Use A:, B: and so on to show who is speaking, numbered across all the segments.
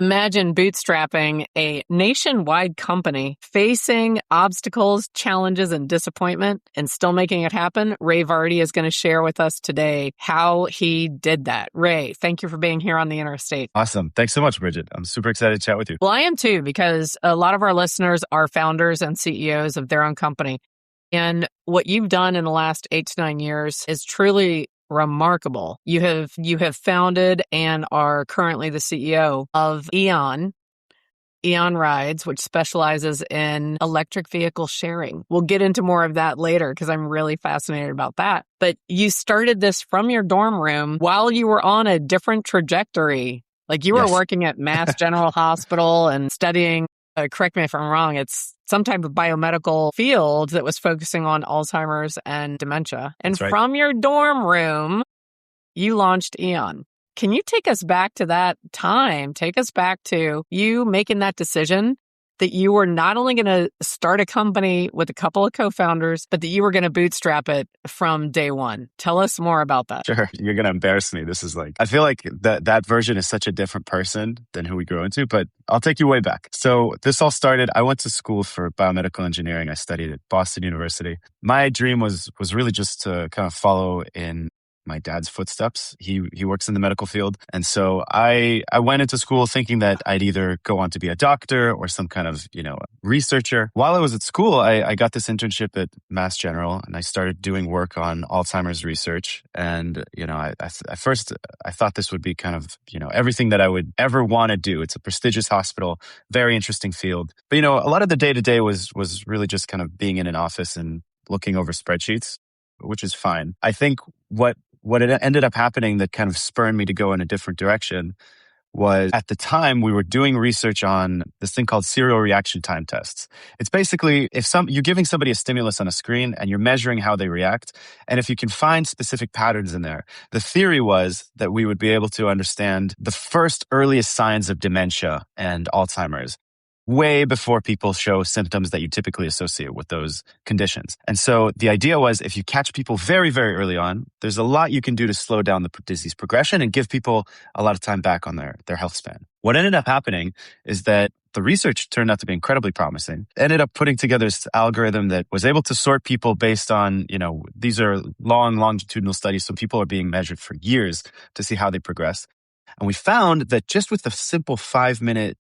A: Imagine bootstrapping a nationwide company facing obstacles, challenges, and disappointment and still making it happen. Rei Vardi is going to share with us today how he did that. Rei, thank you for being here on the Interstate.
B: Awesome. Thanks so much, Bridget. I'm super excited to chat with you.
A: Well, I am too, because a lot of our listeners are founders and CEOs of their own company. And what you've done in the last 8 to 9 years is truly remarkable. You have founded and are currently the CEO of Eon Rides, which specializes in electric vehicle sharing. We'll get into more of that later because I'm really fascinated about that. But you started this from your dorm room while you were on a different trajectory. Like you were working at Mass General Hospital and studying, correct me if I'm wrong, it's some type of biomedical field that was focusing on Alzheimer's and dementia. And from your dorm room, you launched Eon. Can you take us back to that time? Take us back to you making that decision that you were not only going to start a company with a couple of co-founders, but that you were going to bootstrap it from day one. Tell us more about that.
B: Sure. You're going to embarrass me. This is I feel like that version is such a different person than who we grew into, but I'll take you way back. So this all started, I went to school for biomedical engineering. I studied at Boston University. My dream was really just to kind of follow in my dad's footsteps. He works in the medical field. And so I went into school thinking that I'd either go on to be a doctor or some kind of, researcher. While I was at school, I got this internship at Mass General and I started doing work on Alzheimer's research. And, at first I thought this would be kind of, everything that I would ever want to do. It's a prestigious hospital, very interesting field. But, a lot of the day-to-day was really just kind of being in an office and looking over spreadsheets, which is fine. I think what it ended up happening that kind of spurred me to go in a different direction was at the time we were doing research on this thing called serial reaction time tests. It's basically you're giving somebody a stimulus on a screen and you're measuring how they react. And if you can find specific patterns in there, the theory was that we would be able to understand the first earliest signs of dementia and Alzheimer's way before people show symptoms that you typically associate with those conditions. And so the idea was if you catch people very, very early on, there's a lot you can do to slow down the disease progression and give people a lot of time back on their health span. What ended up happening is that the research turned out to be incredibly promising. Ended up putting together this algorithm that was able to sort people based on, these are long longitudinal studies, so people are being measured for years to see how they progress. And we found that just with the simple 5-minute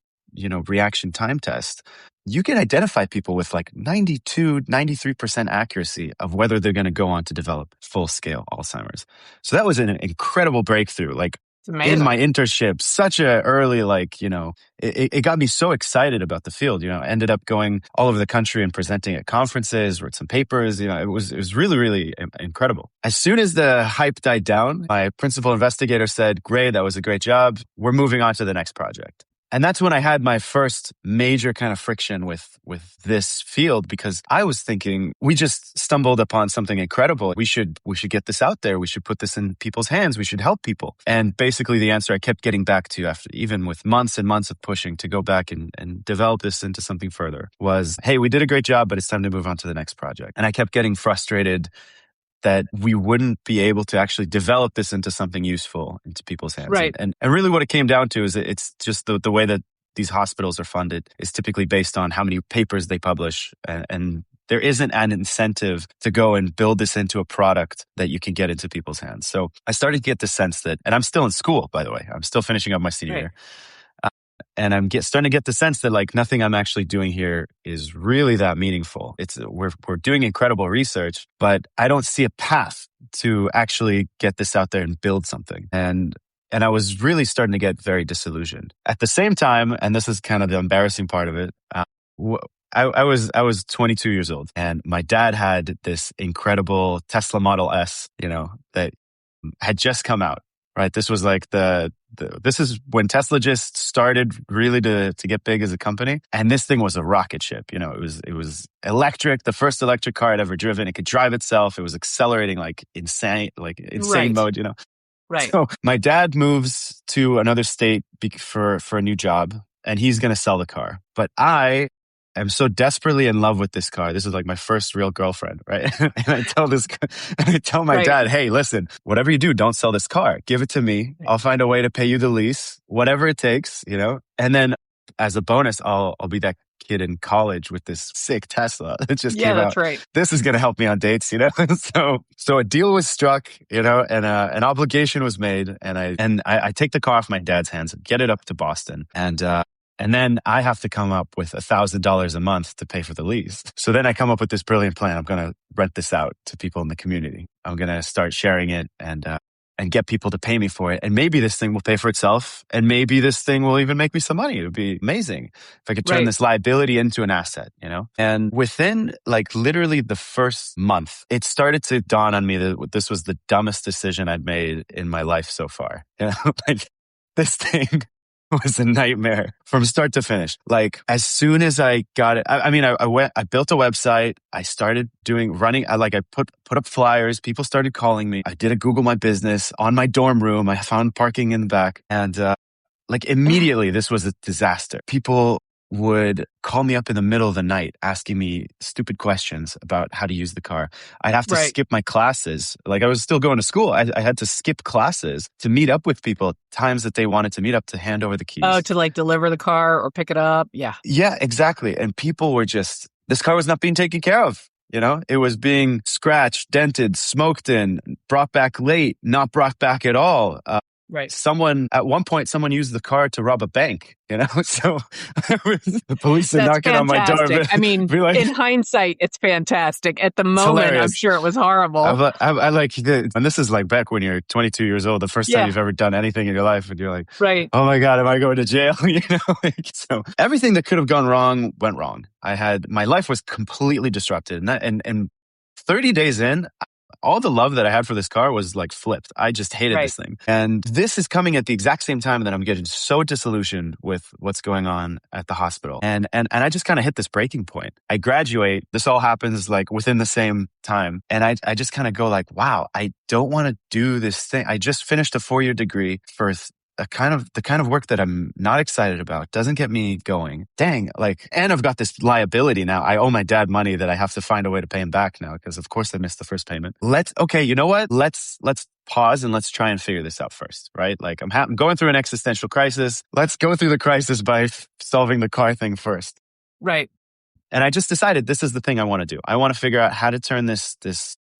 B: reaction time test, you can identify people with 92, 93% accuracy of whether they're going to go on to develop full-scale Alzheimer's. So that was an incredible breakthrough. In my internship, such a early, it got me so excited about the field. Ended up going all over the country and presenting at conferences, wrote some papers. It was really, really incredible. As soon as the hype died down, my principal investigator said, "Great, that was a great job. We're moving on to the next project." And that's when I had my first major kind of friction with this field, because I was thinking we just stumbled upon something incredible. We should get this out there. We should put this in people's hands. We should help people. And basically the answer I kept getting back to after even with months and months of pushing to go back and develop this into something further was, hey, we did a great job, but it's time to move on to the next project. And I kept getting frustrated that we wouldn't be able to actually develop this into something useful into people's hands.
A: Right.
B: And really what it came down to is it's just the way that these hospitals are funded is typically based on how many papers they publish. And there isn't an incentive to go and build this into a product that you can get into people's hands. So I started to get the sense that, and I'm still in school, by the way, I'm still finishing up my senior year. And I'm starting to get the sense that nothing I'm actually doing here is really that meaningful. We're doing incredible research, but I don't see a path to actually get this out there and build something. And I was really starting to get very disillusioned. At the same time, and this is kind of the embarrassing part of it, I was 22 years old, and my dad had this incredible Tesla Model S, that had just come out. Right. This was this is when Tesla just started really to get big as a company. And this thing was a rocket ship. It was electric, the first electric car I'd ever driven. It could drive itself. It was accelerating insane mode,
A: Right.
B: So my dad moves to another state for a new job, and he's going to sell the car. But I am so desperately in love with this car. This is like my first real girlfriend, right? And I tell my
A: Right.
B: dad, hey, listen, whatever you do, don't sell this car. Give it to me. I'll find a way to pay you the lease, whatever it takes, And then as a bonus, I'll be that kid in college with this sick Tesla that just
A: Yeah,
B: came
A: that's
B: out.
A: right.
B: This is going to help me on dates, So a deal was struck, and an obligation was made, and I take the car off my dad's hands, get it up to Boston, and then I have to come up with $1,000 a month to pay for the lease. So then I come up with this brilliant plan. I'm going to rent this out to people in the community. I'm going to start sharing it and get people to pay me for it. And maybe this thing will pay for itself. And maybe this thing will even make me some money. It would be amazing if I could turn this liability into an asset, And within like literally the first month, it started to dawn on me that this was the dumbest decision I'd made in my life so far. Like this thing was a nightmare from start to finish. Like as soon as I got it, I built a website. I started running. I put up flyers. People started calling me. I did a Google My Business on my dorm room. I found parking in the back, and immediately this was a disaster. People would call me up in the middle of the night asking me stupid questions about how to use the car. I'd have to skip my classes. Like I was still going to school. I had to skip classes to meet up with people at times that they wanted to meet up to hand over the keys.
A: Oh, to like deliver the car or pick it up. Yeah.
B: Yeah, exactly. And people were this car was not being taken care of. It was being scratched, dented, smoked in, brought back late, not brought back at all.
A: Right.
B: At one point, someone used the car to rob a bank, So the police are knocking on my door.
A: I mean, in hindsight, it's fantastic. At the moment, I'm sure it was horrible.
B: And this is like back when you're 22 years old, the first time you've ever done anything in your life, and you're like, oh my God, am I going to jail? So everything that could have gone wrong went wrong. My life was completely disrupted, and 30 days in, all the love that I had for this car was like flipped. I just hated this thing. And this is coming at the exact same time that I'm getting so disillusioned with what's going on at the hospital. And I just kind of hit this breaking point. I graduate. This all happens like within the same time. And I just kind of go like, wow, I don't want to do this thing. I just finished a 4-year degree for the kind of work that I'm not excited about, doesn't get me going. Dang, and I've got this liability now. I owe my dad money that I have to find a way to pay him back now because of course I missed the first payment. You know what? Let's pause and let's try and figure this out first, right? Like I'm going through an existential crisis. Let's go through the crisis by solving the car thing first.
A: Right.
B: And I just decided this is the thing I want to do. I want to figure out how to turn this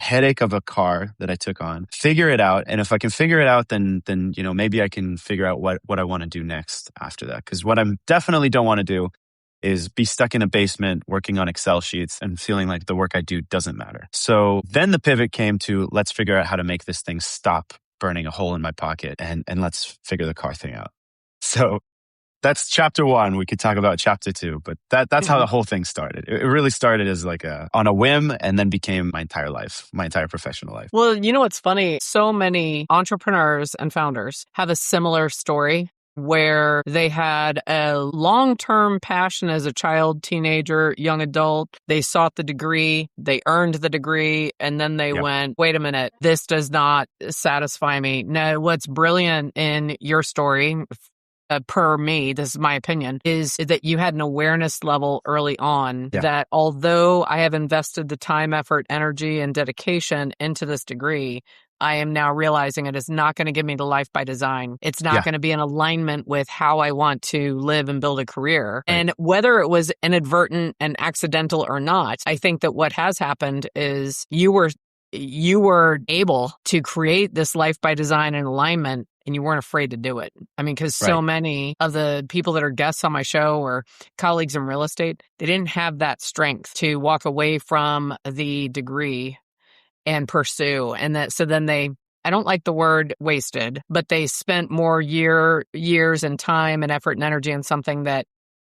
B: headache of a car that I took on, figure it out. And if I can figure it out, then maybe I can figure out what I want to do next after that. Because what I definitely don't want to do is be stuck in a basement working on Excel sheets and feeling like the work I do doesn't matter. So then the pivot came to let's figure out how to make this thing stop burning a hole in my pocket and let's figure the car thing out. So that's chapter 1. We could talk about chapter 2, but that's how the whole thing started. It really started as on a whim and then became my entire life, my entire professional life.
A: Well, you know what's funny? So many entrepreneurs and founders have a similar story where they had a long-term passion as a child, teenager, young adult. They sought the degree, they earned the degree, and then they went, wait a minute, this does not satisfy me. No, what's brilliant in your story, per me, this is my opinion, is that you had an awareness level early on that although I have invested the time, effort, energy, and dedication into this degree, I am now realizing it is not going to give me the life by design. It's not going to be in alignment with how I want to live and build a career. Right. And whether it was inadvertent and accidental or not, I think that what has happened is you were able to create this life by design and alignment, and you weren't afraid to do it. I mean, because so many of the people that are guests on my show or colleagues in real estate, they didn't have that strength to walk away from the degree and pursue. And so then I don't like the word wasted, but they spent more years and time and effort and energy on something that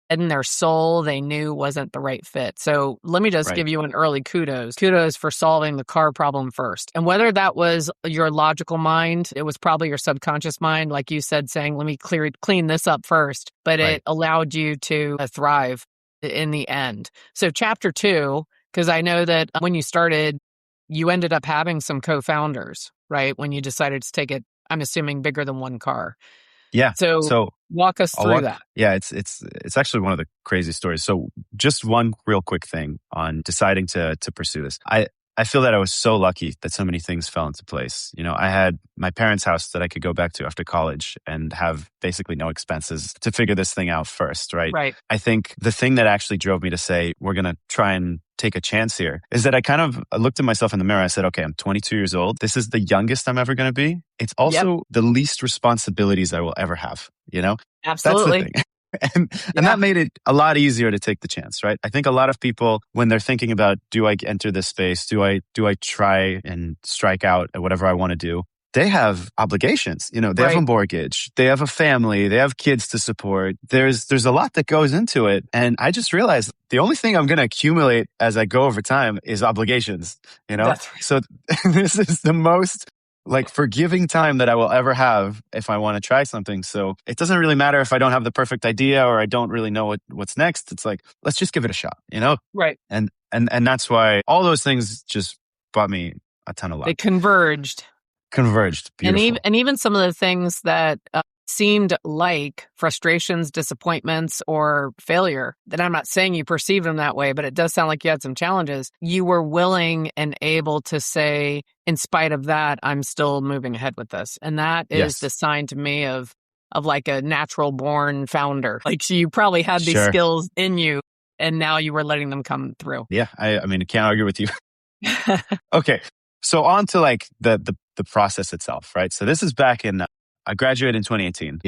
A: in their soul they knew wasn't the right fit. So let me just give you an early kudos. Kudos for solving the car problem first. And whether that was your logical mind, it was probably your subconscious mind, like you said, saying, let me clean this up first. But it allowed you to thrive in the end. So chapter 2, because I know that when you started, you ended up having some co-founders, right? When you decided to take it, I'm assuming bigger than one car.
B: Yeah.
A: So
B: So
A: walk us
B: I'll
A: through
B: walk.
A: that.
B: Yeah, it's actually one of the crazy stories. So just one real quick thing on deciding to pursue this. I feel that I was so lucky that so many things fell into place. You know, I had my parents' house that I could go back to after college and have basically no expenses to figure this thing out first, right?
A: Right.
B: I think the thing that actually drove me to say, we're going to try and take a chance here is that I looked at myself in the mirror. I said, okay, I'm 22 years old. This is the youngest I'm ever going to be. It's
A: Yep.
B: also the least responsibilities I will ever have, you know? That's the
A: Absolutely.
B: thing. And that made it a lot easier to take the chance, right? I think a lot of people, when they're thinking about, do I enter this space? Do I try and strike out at whatever I want to do? They have obligations. You know, they have a
A: Right.
B: mortgage, they have a family, they have kids to support. There's a lot that goes into it. And I just realized the only thing I'm going to accumulate as I go over time is obligations, you know?
A: That's right.
B: So this is the most like forgiving time that I will ever have if I want to try something. So it doesn't really matter if I don't have the perfect idea or I don't really know what's next. It's like, let's just give it a shot, you know?
A: Right.
B: And that's why all those things just brought me a ton of luck.
A: They converged.
B: Beautiful.
A: And even some of the things that seemed like frustrations, disappointments, or failure, that I'm not saying you perceived them that way, but it does sound like you had some challenges. You were willing and able to say, in spite of that, I'm still moving ahead with this. And that is the sign to me of like a natural born founder. Like, so you probably had these skills in you and now you were letting them come through.
B: Yeah. I mean, I can't argue with you. Okay. So on to like the process itself, right? So this is back in, I graduated in 2018.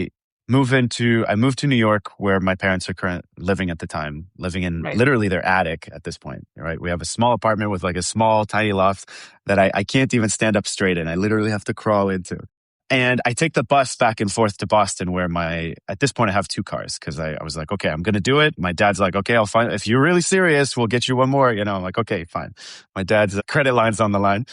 B: I moved to New York where my parents are currently living at the time, living in literally their attic at this point, right? We have a small apartment with like a small, tiny loft that I can't even stand up straight in. I literally have to crawl into. And I take the bus back and forth to Boston where at this point I have 2 cars because I was like, okay, I'm going to do it. My dad's like, okay, I'll find, if you're really serious, we'll get you one more. You know, I'm like, okay, fine. My dad's credit line's on the line.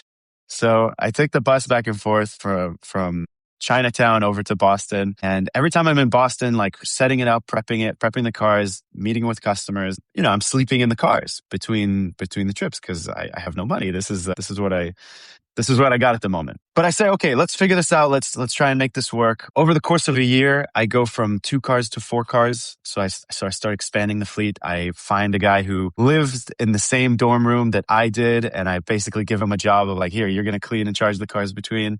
B: So I take the bus back and forth from Chinatown over to Boston. And every time I'm in Boston, like setting it up, prepping the cars, meeting with customers, you know, I'm sleeping in the cars between the trips because I have no money. This is what I got at the moment. But I say, okay, let's figure this out. Let's try and make this work. Over the course of a year, I go from 2 cars to 4 cars. So I start expanding the fleet. I find a guy who lives in the same dorm room that I did. And I basically give him a job of like, here, you're going to clean and charge the cars between.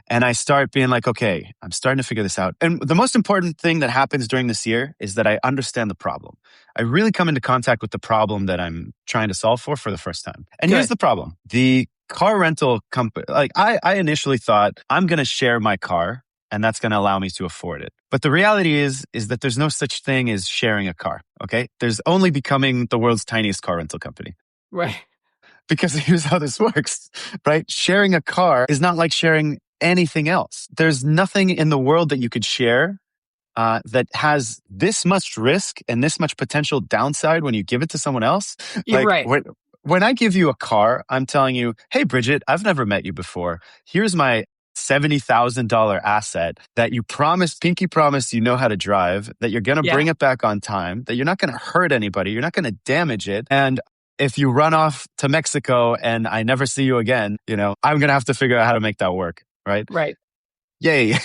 B: And I start being like, okay, I'm starting to figure this out. And the most important thing that happens during this year is that I understand the problem. I really come into contact with the problem that I'm trying to solve for the first time. And here's the problem. The car rental company, like I initially thought I'm going to share my car and that's going to allow me to afford it. But the reality is that there's no such thing as sharing a car. Okay. There's only becoming the world's tiniest car rental company.
A: Right.
B: Because here's how this works, right? Sharing a car is not like sharing anything else. There's nothing in the world that you could share that has this much risk and this much potential downside when you give it to someone else.
A: You're
B: like
A: right.
B: When I give you a car, I'm telling you, hey, Bridget, I've never met you before. Here's my $70,000 asset that you pinky promised you know how to drive, that you're going to bring it back on time, that you're not going to hurt anybody, you're not going to damage it. And if you run off to Mexico and I never see you again, you know, I'm going to have to figure out how to make that work. Right.
A: Right.
B: Yay.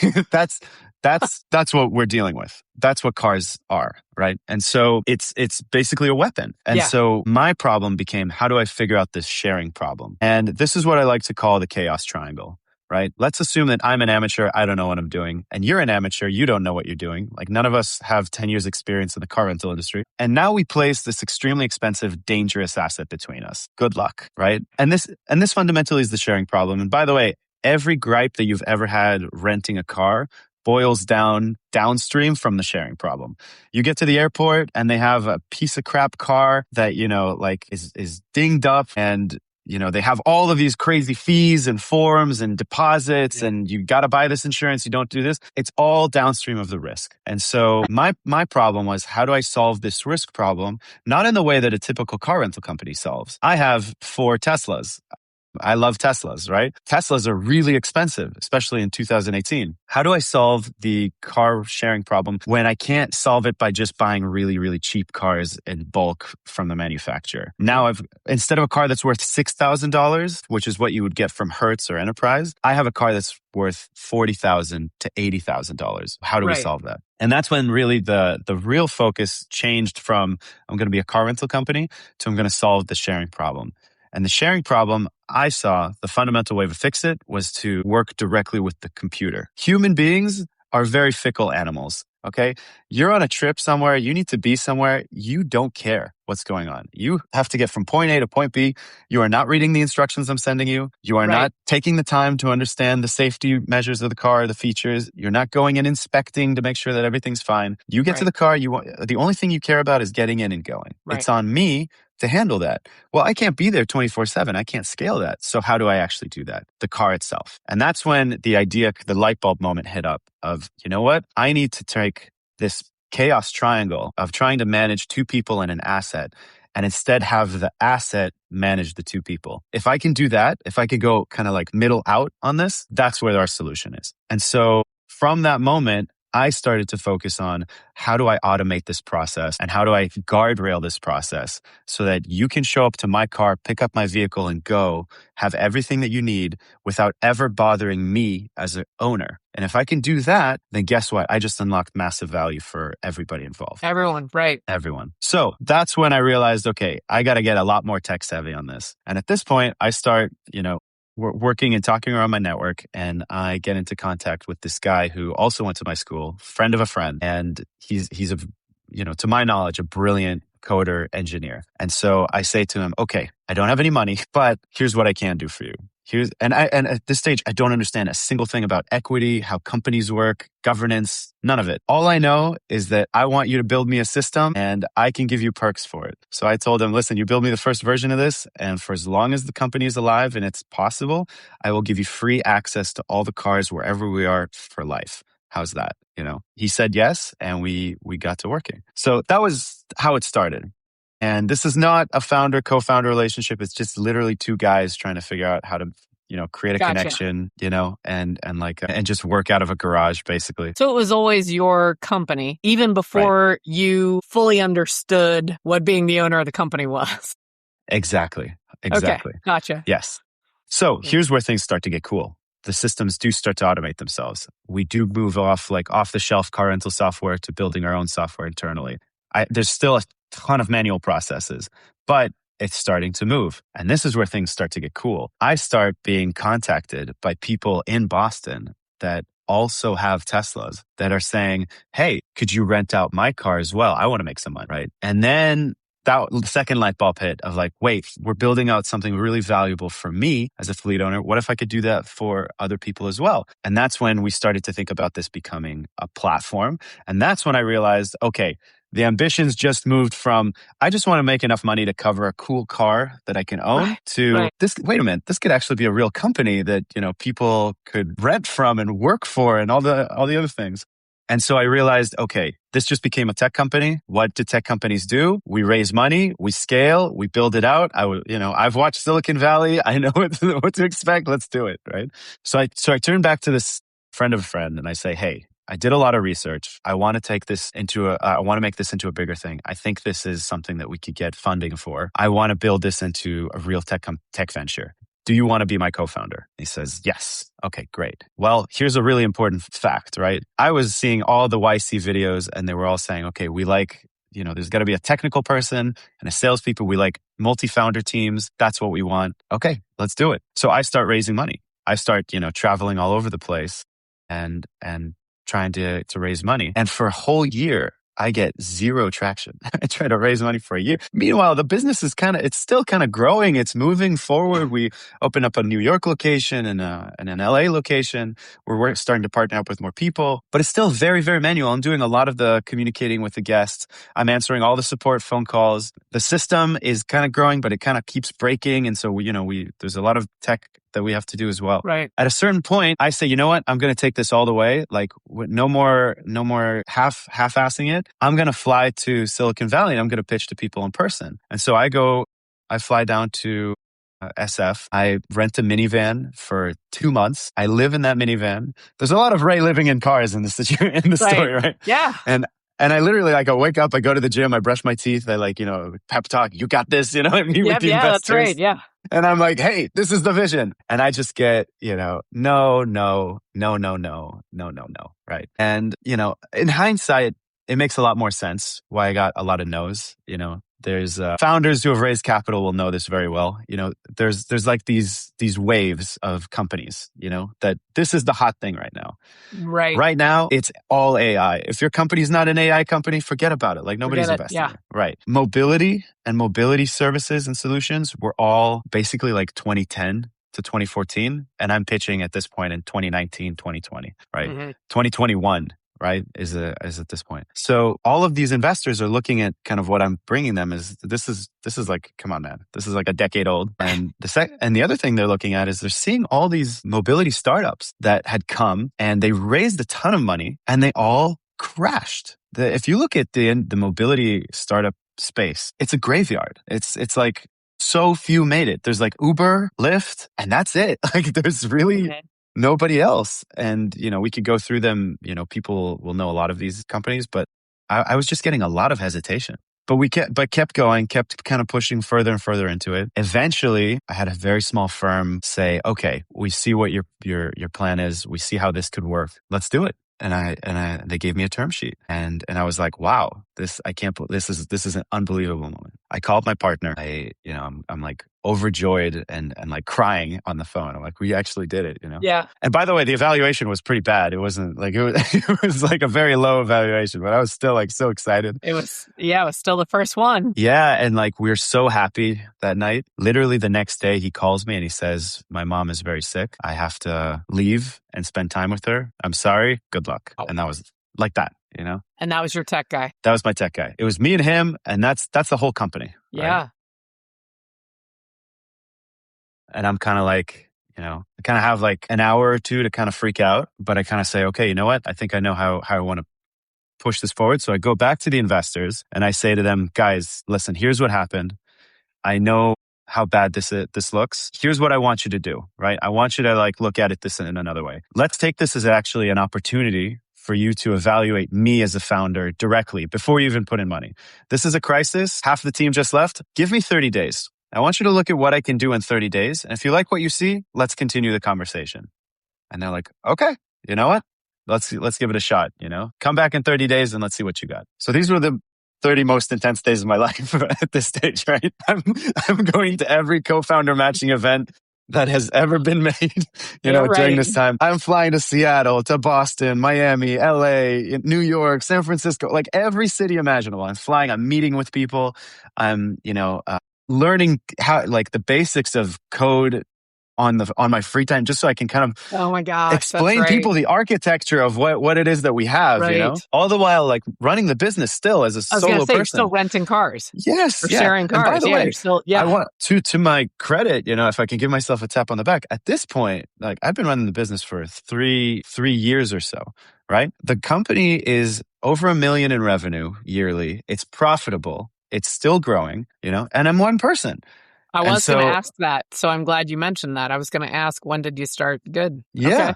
B: That's what we're dealing with. That's what cars are, right? And so it's basically a weapon. And so my problem became, how do I figure out this sharing problem? And this is what I like to call the chaos triangle, right? Let's assume that I'm an amateur, I don't know what I'm doing, and you're an amateur, you don't know what you're doing. Like none of us have 10 years experience in the car rental industry. And now we place this extremely expensive, dangerous asset between us. Good luck, right? And this fundamentally is the sharing problem. And by the way, every gripe that you've ever had renting a car boils downstream from the sharing problem. You get to the airport and they have a piece of crap car that, you know, like is dinged up and, you know, they have all of these crazy fees and forms and deposits and you got to buy this insurance. You don't do this. It's all downstream of the risk. And so my problem was, how do I solve this risk problem? Not in the way that a typical car rental company solves. I have 4 Teslas. I love Teslas, right? Teslas are really expensive, especially in 2018. How do I solve the car sharing problem when I can't solve it by just buying really, really cheap cars in bulk from the manufacturer? Now instead of a car that's worth $6,000, which is what you would get from Hertz or Enterprise, I have a car that's worth $40,000 to $80,000. How do we solve that? And that's when really the real focus changed from I'm going to be a car rental company to I'm going to solve the sharing problem. And the sharing problem, I saw the fundamental way to fix it was to work directly with the computer. Human beings are very fickle animals. Okay. You're on a trip somewhere. You need to be somewhere. You don't care what's going on. You have to get from point A to point B. You are not reading the instructions I'm sending you. You are not taking the time to understand the safety measures of the car, the features. You're not going and inspecting to make sure that everything's fine. You get to the car. The only thing you care about is getting in and going. It's on me to handle that. Well, I can't be there 24/7. I can't scale that. So how do I actually do that? The car itself. And that's when the light bulb moment hit up of, you know what? I need to take this chaos triangle of trying to manage two people and an asset and instead have the asset manage the two people. If I can do that, if I could go kind of like middle out on this, that's where our solution is. And so from that moment, I started to focus on how do I automate this process and how do I guardrail this process so that you can show up to my car, pick up my vehicle and go, have everything that you need without ever bothering me as an owner. And if I can do that, then guess what? I just unlocked massive value for everybody involved.
A: Everyone, right.
B: Everyone. So that's when I realized, okay, I got to get a lot more tech savvy on this. And at this point, I start, working and talking around my network, and I get into contact with this guy who also went to my school, friend of a friend, and he's a, to my knowledge, a brilliant coder engineer. And so I say to him, okay, I don't have any money, but here's what I can do for you. And at this stage, I don't understand a single thing about equity, how companies work, governance, none of it. All I know is that I want you to build me a system and I can give you perks for it. So I told him, listen, you build me the first version of this. And for as long as the company is alive and it's possible, I will give you free access to all the cars wherever we are for life. How's that? He said yes. And we got to working. So that was how it started. And this is not a co-founder relationship. It's just literally two guys trying to figure out how to, create a connection, and just work out of a garage, basically.
A: So it was always your company, even before you fully understood what being the owner of the company was.
B: Exactly.
A: Okay, gotcha.
B: Yes. So here's where things start to get cool. The systems do start to automate themselves. We do move off the shelf car rental software to building our own software internally. There's still a ton of manual processes, but it's starting to move. And this is where things start to get cool. I start being contacted by people in Boston that also have Teslas that are saying, hey, could you rent out my car as well? I want to make some money, right? And then that second light bulb hit of wait, we're building out something really valuable for me as a fleet owner. What if I could do that for other people as well? And that's when we started to think about this becoming a platform. And that's when I realized, okay, the ambitions just moved from, I just want to make enough money to cover a cool car that I can own to this. Wait a minute, this could actually be a real company that, people could rent from and work for and all the other things. And so I realized, okay, this just became a tech company. What do tech companies do? We raise money, we scale, we build it out. I've watched Silicon Valley. I know what to expect. Let's do it, right? So I turn back to this friend of a friend and I say, hey, I did a lot of research. I want to make this into a bigger thing. I think this is something that we could get funding for. I want to build this into a real tech venture. Do you want to be my co-founder? He says, yes. Okay, great. Well, here's a really important fact, right? I was seeing all the YC videos and they were all saying, okay, we there's got to be a technical person and a salespeople. We like multi-founder teams. That's what we want. Okay, let's do it. So I start raising money. I start, traveling all over the place and trying to raise money. And for a whole year, I get zero traction. I try to raise money for a year. Meanwhile, the business is it's still kind of growing. It's moving forward. We opened up a New York location and an LA location. We're starting to partner up with more people, but it's still very, very manual. I'm doing a lot of the communicating with the guests. I'm answering all the support phone calls. The system is kind of growing, but it kind of keeps breaking. And so there's a lot of tech that we have to do as well.
A: Right.
B: At a certain point, I say, you know what? I'm going to take this all the way. No more half-assing it. I'm going to fly to Silicon Valley and I'm going to pitch to people in person. And so I fly down to SF. I rent a minivan for 2 months. I live in that minivan. There's a lot of Ray living in cars in this in the story, right?
A: Yeah.
B: And I literally I wake up, I go to the gym, I brush my teeth, I pep talk, you got this, I meet with the investors.
A: That's right. Yeah.
B: And I'm like, hey, this is the vision. And I just get, no, no, no, no, no, no, no, no. Right. And, in hindsight, it makes a lot more sense why I got a lot of no's. There's founders who have raised capital will know this very well. There's like these waves of companies, that this is the hot thing right now.
A: Right.
B: Right now, it's all AI. If your company's not an AI company, forget about it. Like nobody's investing. Yeah. Right. Mobility and mobility services and solutions were all basically like 2010 to 2014. And I'm pitching at this point in 2019, 2020, right? 2021. Right, is at this point. So all of these investors are looking at kind of what I'm bringing them is this is like, come on, man, this is like a decade old. And the other thing they're looking at is they're seeing all these mobility startups that had come and they raised a ton of money and they all crashed. If you look at the mobility startup space, it's a graveyard. It's like so few made it. There's like Uber, Lyft, and that's it. Like there's really nobody else. And, we could go through them, people will know a lot of these companies, but I was just getting a lot of hesitation. But kept going, kept kind of pushing further and further into it. Eventually, I had a very small firm say, okay, we see what your plan is. We see how this could work. Let's do it. And they gave me a term sheet and I was like, wow, this is an unbelievable moment. I called my partner. I'm like overjoyed and like crying on the phone. I'm like, we actually did it, Yeah. And by the way, the evaluation was pretty bad. It wasn't like, it was like a very low evaluation, but I was still like so excited.
A: It was still the first one.
B: Yeah. And like, we were so happy that night. Literally the next day he calls me and he says, my mom is very sick. I have to leave and spend time with her. I'm sorry. Good luck. Oh. And that was like that,
A: And that was your tech guy.
B: That was my tech guy. It was me and him. And that's the whole company.
A: Yeah.
B: Right? And I'm kind of like, I kind of have like an hour or two to kind of freak out, but I kind of say, okay, you know what? I think I know how I want to push this forward. So I go back to the investors and I say to them, guys, listen, here's what happened. I know how bad this looks. Here's what I want you to do, right? I want you to like look at it this in another way. Let's take this as actually an opportunity for you to evaluate me as a founder directly before you even put in money. This is a crisis. Half the team just left. Give me 30 days. I want you to look at what I can do in 30 days. And if you like what you see, let's continue the conversation. And they're like, okay, you know what? Let's give it a shot, Come back in 30 days and let's see what you got. So these were the 30 most intense days of my life at this stage, right? I'm going to every co-founder matching event that has ever been made, during this time. I'm flying to Seattle, to Boston, Miami, LA, New York, San Francisco, like every city imaginable. I'm flying, I'm meeting with people. I'm, learning how, like the basics of code on my free time, just so I can kind of
A: oh my gosh,
B: explain people the architecture of what it is that we have, all the while like running the business still as a solo person.
A: You're still renting cars.
B: Yes.
A: Or sharing cars.
B: And by the way,
A: you're still,
B: I want to my credit, if I can give myself a tap on the back at this point, like I've been running the business for three years or so, right? The company is over $1 million in revenue yearly. It's profitable. It's still growing, and I'm one person.
A: I was going to ask that. So I'm glad you mentioned that. I was going to ask, when did you start? Good.
B: Yeah. Okay.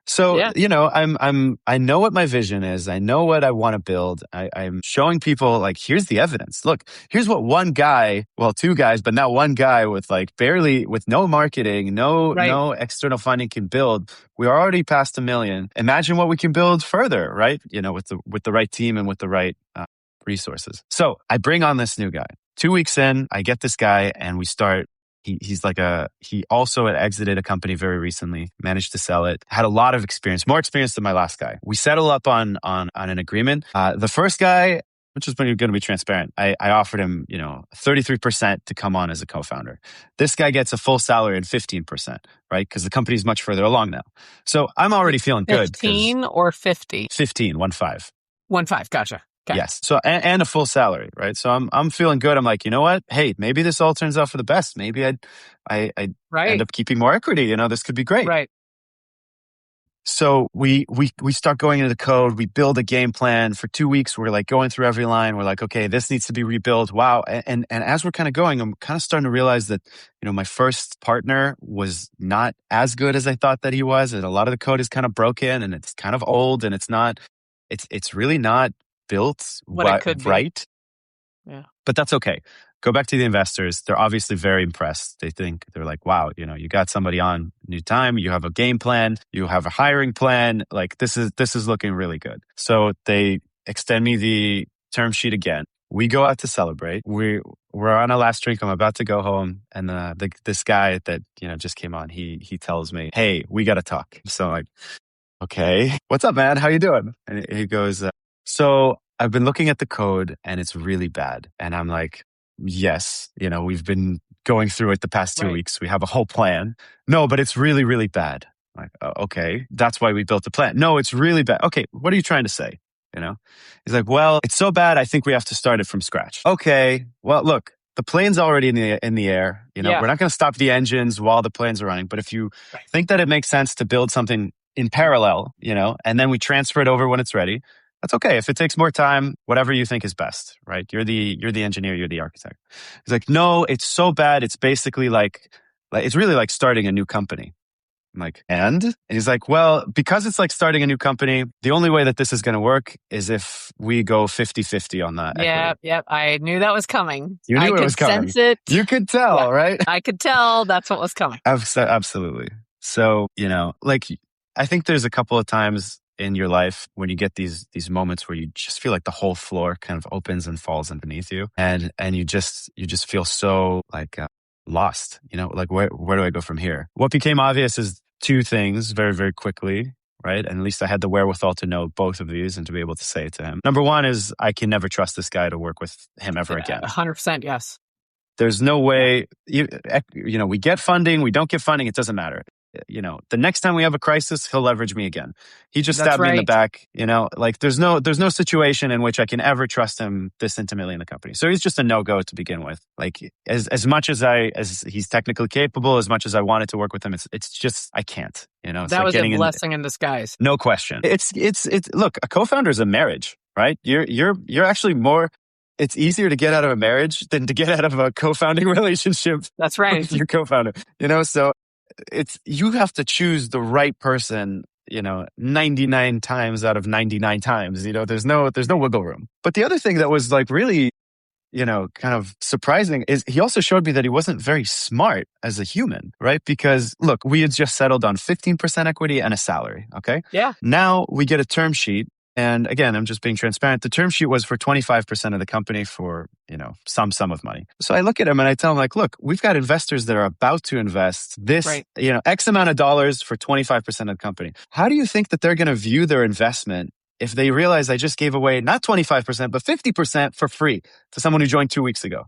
B: So, I know what my vision is. I know what I want to build. I'm showing people like, here's the evidence. Look, here's what one guy, well, two guys, but now one guy with like with no marketing, no external funding can build. We're already past $1 million. Imagine what we can build further, right? With the right team and with the right resources. So I bring on this new guy. 2 weeks in, I get this guy and we start. He also had exited a company very recently, managed to sell it, had a lot of experience, more experience than my last guy. We settle up on an agreement. The first guy, which is going to be transparent, I offered him, 33% to come on as a co-founder. This guy gets a full salary and 15%, right? Because the company's much further along now. So I'm already feeling good.
A: 15 or 50?
B: 15, 1-5.
A: 1-5, gotcha. Okay.
B: Yes. So, and a full salary, right? So I'm feeling good. I'm like, you know what? Hey, maybe this all turns out for the best. Maybe I end up keeping more equity. This could be great.
A: Right.
B: So we start going into the code. We build a game plan for 2 weeks. We're like going through every line. We're like, okay, this needs to be rebuilt. Wow. And as we're kind of going, I'm kind of starting to realize that, my first partner was not as good as I thought that he was. And a lot of the code is kind of broken and it's kind of old and it's really not built
A: what it could be.
B: right.
A: Yeah.
B: But that's okay. Go back to the investors. They're obviously very impressed. They're like, wow, you got somebody on new time. You have a game plan. You have a hiring plan. Like this is looking really good. So they extend me the term sheet again. We go out to celebrate. We're on our last drink. I'm about to go home. And this guy that, just came on, he tells me, hey, we got to talk. So I'm like, okay, what's up, man? How you doing? And he goes, so I've been looking at the code and it's really bad. And I'm like, yes, we've been going through it the past 2 weeks. We have a whole plan. No, but it's really, really bad. I'm like, oh, okay, that's why we built the plan. No, it's really bad. Okay, what are you trying to say? He's like, well, it's so bad. I think we have to start it from scratch. Okay, well, look, the plane's already in the air. We're not going to stop the engines while the planes are running. But if you think that it makes sense to build something in parallel, and then we transfer it over when it's ready, that's okay. If it takes more time, whatever you think is best, right? You're the engineer, you're the architect. He's like, no, it's so bad. It's basically like it's really like starting a new company. I'm like, and he's like, well, because it's like starting a new company, the only way that this is going to work is if we go 50-50 on that.
A: Yep. I knew that was coming.
B: You knew
A: it
B: was coming.
A: Sense it.
B: You could tell, right?
A: I could tell that's what was coming.
B: Absolutely. So, I think there's a couple of times in your life when you get these moments where you just feel like the whole floor kind of opens and falls underneath you, and you just feel so like lost. Like where do I go from here? What became obvious is two things very, very quickly, right? And at least I had the wherewithal to know both of these and to be able to say it to him. Number one is I can never trust this guy to work with him ever again.
A: 100%, yes.
B: There's no way. We get funding, we don't get funding, it doesn't matter. The next time we have a crisis, he'll leverage me again. He just stabbed me in the back. Like there's no situation in which I can ever trust him this intimately in the company. So he's just a no-go to begin with. Like as much as he's technically capable, as much as I wanted to work with him, it's just I can't. It's
A: that
B: like
A: was a blessing in disguise.
B: No question. It's look, a co-founder is a marriage, right? You're actually more. It's easier to get out of a marriage than to get out of a co-founding relationship.
A: That's right.
B: With your co-founder. So. You have to choose the right person, 99 times out of 99 times, there's no wiggle room. But the other thing that was like really, kind of surprising is he also showed me that he wasn't very smart as a human, right? Because look, we had just settled on 15% equity and a salary. Okay.
A: Yeah.
B: Now we get a term sheet. And again, I'm just being transparent. The term sheet was for 25% of the company for, some sum of money. So I look at him and I tell him like, look, we've got investors that are about to invest this, X amount of dollars for 25% of the company. How do you think that they're going to view their investment if they realize I just gave away not 25%, but 50% for free to someone who joined 2 weeks ago?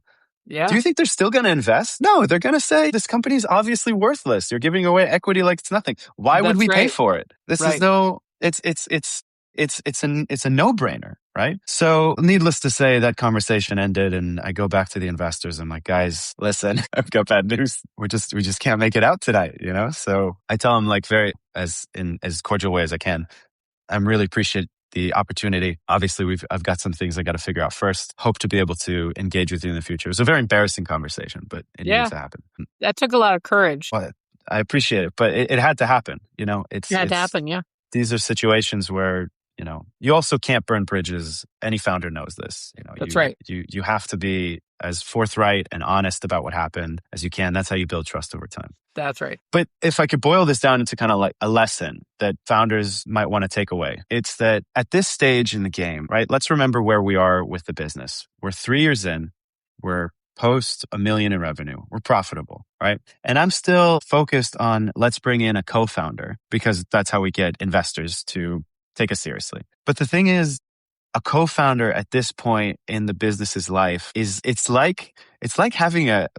A: Yeah.
B: Do you think they're still going to invest? No, they're going to say this company is obviously worthless. You're giving away equity like it's nothing. Why would we pay for it? This is it's a no-brainer, right? So needless to say, that conversation ended and I go back to the investors. I'm like, guys, listen, I've got bad news. We just can't make it out tonight, So I tell them like very as cordial way as I can. I'm really appreciate the opportunity. Obviously, I've got some things I got to figure out first. Hope to be able to engage with you in the future. It was a very embarrassing conversation, but it needs to happen.
A: That took a lot of courage.
B: Well, I appreciate it, but it had to happen.
A: It had to happen, yeah.
B: These are situations where you also can't burn bridges. Any founder knows this.
A: That's right.
B: You have to be as forthright and honest about what happened as you can. That's how you build trust over time.
A: That's right.
B: But if I could boil this down into kind of like a lesson that founders might want to take away, it's that at this stage in the game, right? Let's remember where we are with the business. We're 3 years in. We're post $1 million in revenue. We're profitable, right? And I'm still focused on let's bring in a co-founder because that's how we get investors to take us seriously. But the thing is, a co-founder at this point in the business's life it's like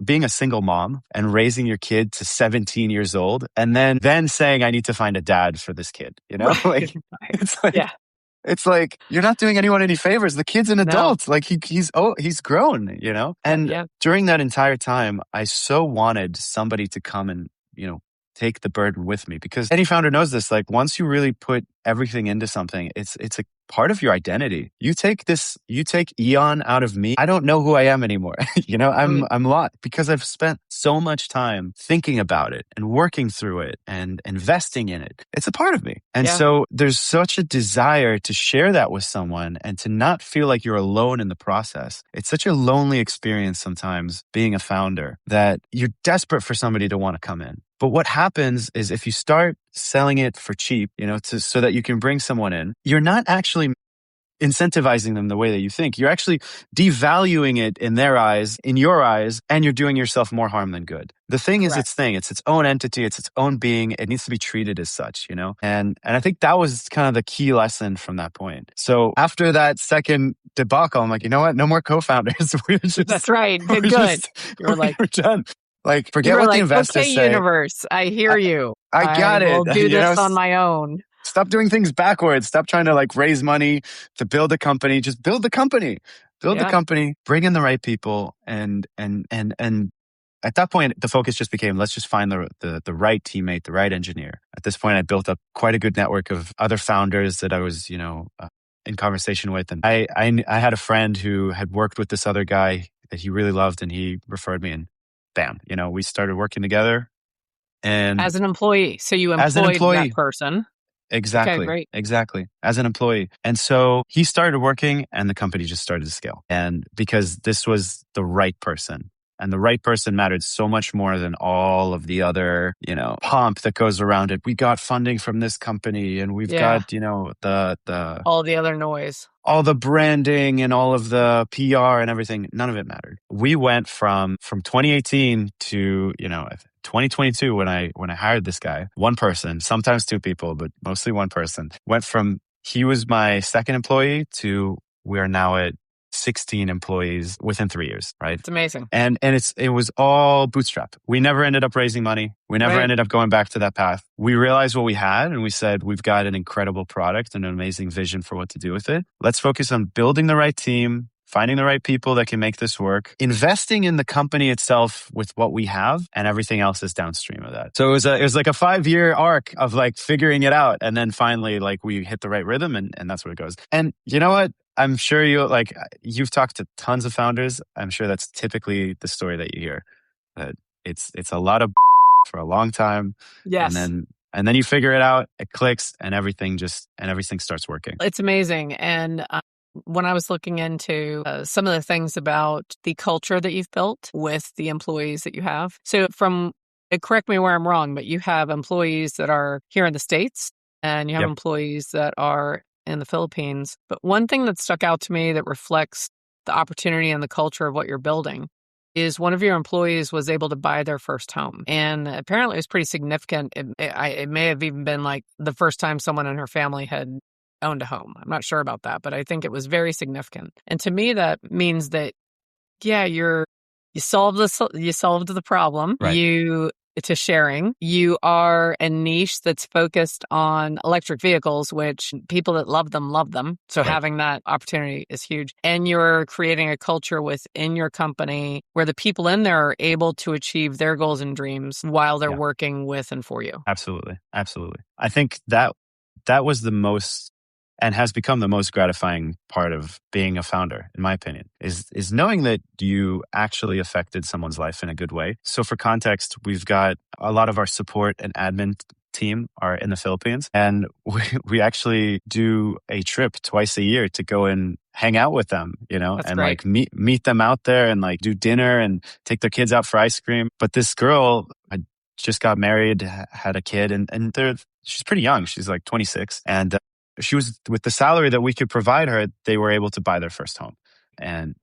B: being a single mom and raising your kid to 17 years old and then saying, I need to find a dad for this kid.
A: Right.
B: It's like you're not doing anyone any favors. The kid's an adult. Like he's grown, And during that entire time, I so wanted somebody to come and, take the burden with me, because any founder knows this. Like once you really put everything into something, it's a part of your identity. You take Eon out of me, I don't know who I am anymore. I'm lost because I've spent so much time thinking about it and working through it and investing in it. It's a part of me. And so there's such a desire to share that with someone and to not feel like you're alone in the process. It's such a lonely experience sometimes being a founder that you're desperate for somebody to want to come in. But what happens is if you start selling it for cheap, so that you can bring someone in, you're not actually incentivizing them the way that you think. You're actually devaluing it in their eyes, in your eyes, and you're doing yourself more harm than good. The thing is its thing. It's its own entity. It's its own being. It needs to be treated as such, And I think that was kind of the key lesson from that point. So after that second debacle, I'm like, you know what? No more co-founders.
A: That's right. Good. You're like,
B: we're done. Like, forget what the investors say.
A: Universe, I hear you.
B: I got it.
A: I will do this on my own.
B: Stop doing things backwards. Stop trying to raise money to build a company. Just build the company. Build the company. Bring in the right people. And at that point, the focus just became, let's just find the right teammate, the right engineer. At this point, I built up quite a good network of other founders that I was, in conversation with. And I had a friend who had worked with this other guy that he really loved, and he referred me, and bam, we started working together. And
A: as an employee. So you employed that person.
B: Exactly.
A: Okay, great.
B: Exactly. As an employee. And so he started working and the company just started to scale. And because this was the right person. And the right person mattered so much more than all of the other, pomp that goes around it. We got funding from this company, and we've got, the
A: all the other noise,
B: all the branding and all of the PR and everything. None of it mattered. We went from 2018 to, 2022 when I hired this guy, one person, sometimes two people, but mostly one person, went from, he was my second employee to we are now at 16 employees within 3 years, right?
A: It's amazing.
B: And it was all bootstrapped. We never ended up raising money. We never ended up going back to that path. We realized what we had, and we said, we've got an incredible product and an amazing vision for what to do with it. Let's focus on building the right team, finding the right people that can make this work, investing in the company itself with what we have, and everything else is downstream of that. So it was like a 5-year arc of figuring it out. And then finally, we hit the right rhythm, and that's where it goes. And you know what? I'm sure you've talked to tons of founders. I'm sure that's typically the story that you hear, that it's a lot of for a long time.
A: Yes.
B: And then you figure it out, it clicks, and everything starts working.
A: It's amazing. And when I was looking into some of the things about the culture that you've built with the employees that you have. So correct me where I'm wrong, but you have employees that are here in the States, and you have employees that are in the Philippines. But one thing that stuck out to me that reflects the opportunity and the culture of what you're building is one of your employees was able to buy their first home. And apparently it was pretty significant. It may have even been the first time someone in her family had owned a home. I'm not sure about that, but I think it was very significant. And to me, that means that, you solved the problem.
B: Right.
A: To sharing. You are a niche that's focused on electric vehicles, which people that love them. So having that opportunity is huge. And you're creating a culture within your company where the people in there are able to achieve their goals and dreams while they're working with and for you.
B: Absolutely. Absolutely. I think that was the most, and has become the most gratifying part of being a founder, in my opinion, is knowing that you actually affected someone's life in a good way. So for context, we've got a lot of our support and admin team are in the Philippines, and we actually do a trip twice a year to go and hang out with them,
A: That's
B: and
A: great.
B: meet them out there and do dinner and take their kids out for ice cream. But this girl had just got married, had a kid, and she's pretty young. She's 26, and she was, with the salary that we could provide her, they were able to buy their first home. And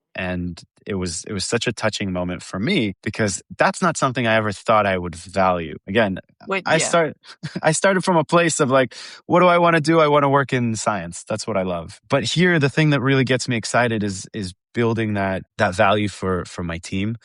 B: it was such a touching moment for me, because that's not something I ever thought I would value. Again, I started from a place of what do I want to do? I want to work in science. That's what I love. But here, the thing that really gets me excited is building that value for my team.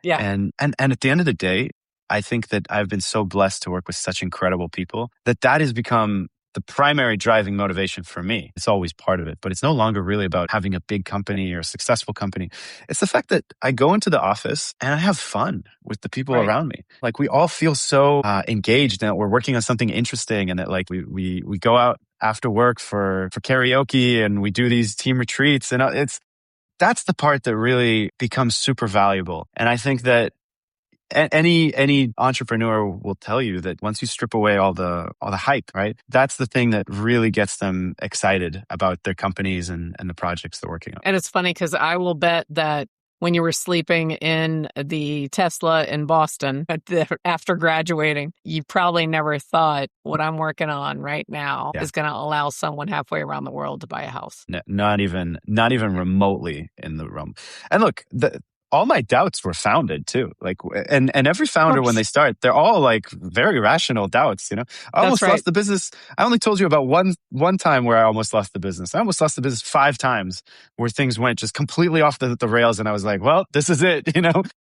A: Yeah.
B: And at the end of the day, I think that I've been so blessed to work with such incredible people that has become the primary driving motivation for me. It's always part of it, but it's no longer really about having a big company or a successful company. It's the fact that I go into the office and I have fun with the people
A: Right.
B: around me. Like we all feel so engaged and that we're working on something interesting, and that like we go out after work for karaoke and we do these team retreats, and that's the part that really becomes super valuable. And I think that any entrepreneur will tell you that once you strip away all the hype, right? That's the thing that really gets them excited about their companies and the projects they're working on.
A: And it's funny because I will bet that when you were sleeping in the Tesla in Boston after graduating, you probably never thought what I'm working on right now is going to allow someone halfway around the world to buy a house.
B: Not even remotely in the realm. And look, all my doubts were founded too. Like, and every founder when they start, they're all like very rational doubts. I almost lost the business. I only told you about one time where I almost lost the business. I almost lost the business 5 times where things went just completely off the rails, and I was like, well, this is it.